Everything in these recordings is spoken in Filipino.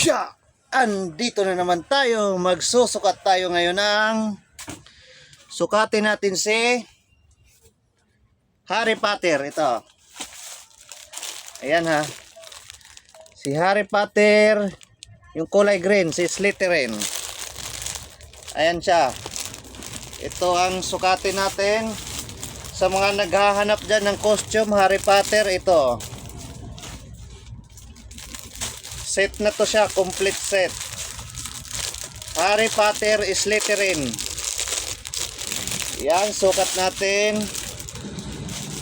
Siya! Andito na naman tayo. Magsusukat tayo ngayon ng sukatin natin si Harry Potter. Ito. Ayan ha. Si Harry Potter, yung kulay green, si Slytherin. Ayan siya. Ito ang sukatin natin sa mga naghahanap dyan ng costume Harry Potter. Ito. Set na to siya, complete set. Harry Potter Slytherin. Yan, sukat natin.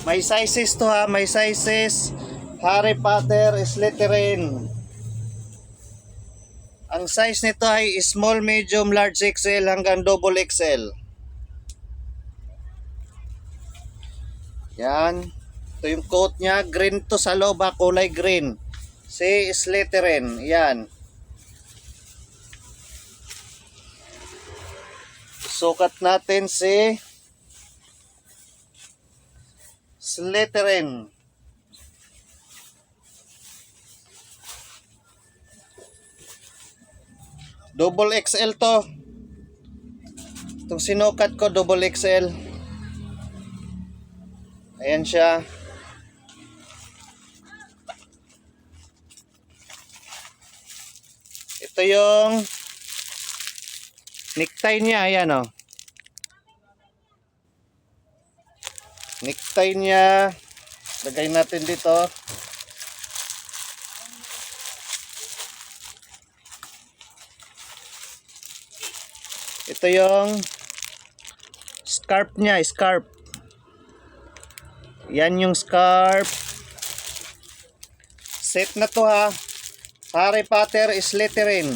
May sizes to ha, may sizes. Harry Potter Slytherin. Ang size nito ay small, medium, large XL hanggang double XL. Yan. Ito yung coat niya, green to sa loob ha, kulay green. Si Slytherin, yan. Sukat natin si Slytherin. Double XL to. Itong sinukat ko, double XL. Ayan siya. Ito yung necktie niya, ayan o. Necktie niya. Lagay natin dito. Ito yung scarf niya, scarf. Yan yung scarf. Set na to ha. Harry Potter Slytherin.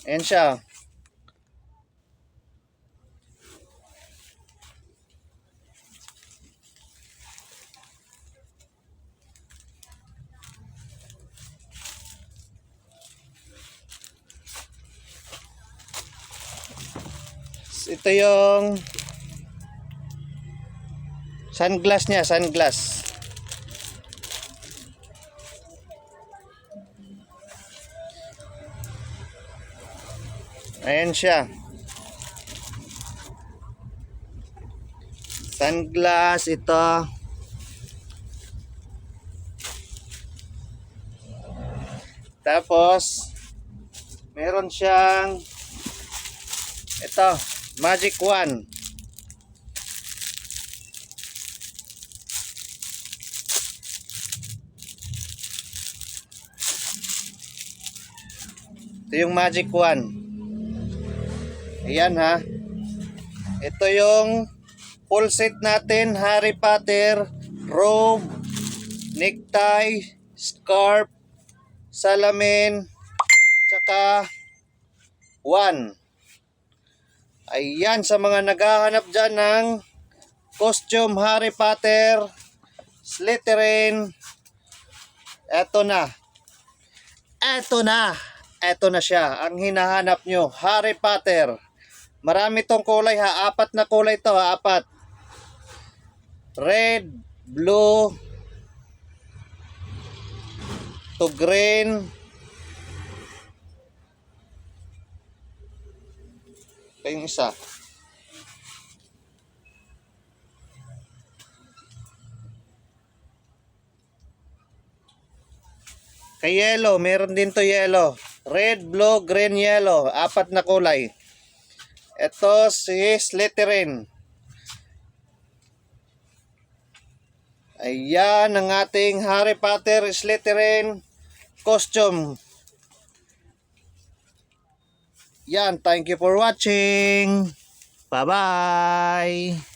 Ayan siya. Ito yung sunglass niya, sunglass. Ayan siya. Sunglass ito. Tapos meron siyang ito, magic wand. Ito yung magic wand. Ayan ha. Ito yung full set natin. Harry Potter, robe, necktie, scarf, salamin, tsaka wand. Ayan, sa mga naghahanap dyan ng costume Harry Potter Slytherin, eto na. Eto na. Eto na siya, ang hinahanap nyo, Harry Potter. Marami tong kulay ha, 4 na kulay to ha, 4. Red, blue, to green. Ito yung isa. Kay yellow, meron din to yellow. Red, blue, green, yellow. 4 na kulay. Ito si Slytherin. Ayan ang ating Harry Potter Slytherin costume. Yan, thank you for watching. Bye-bye.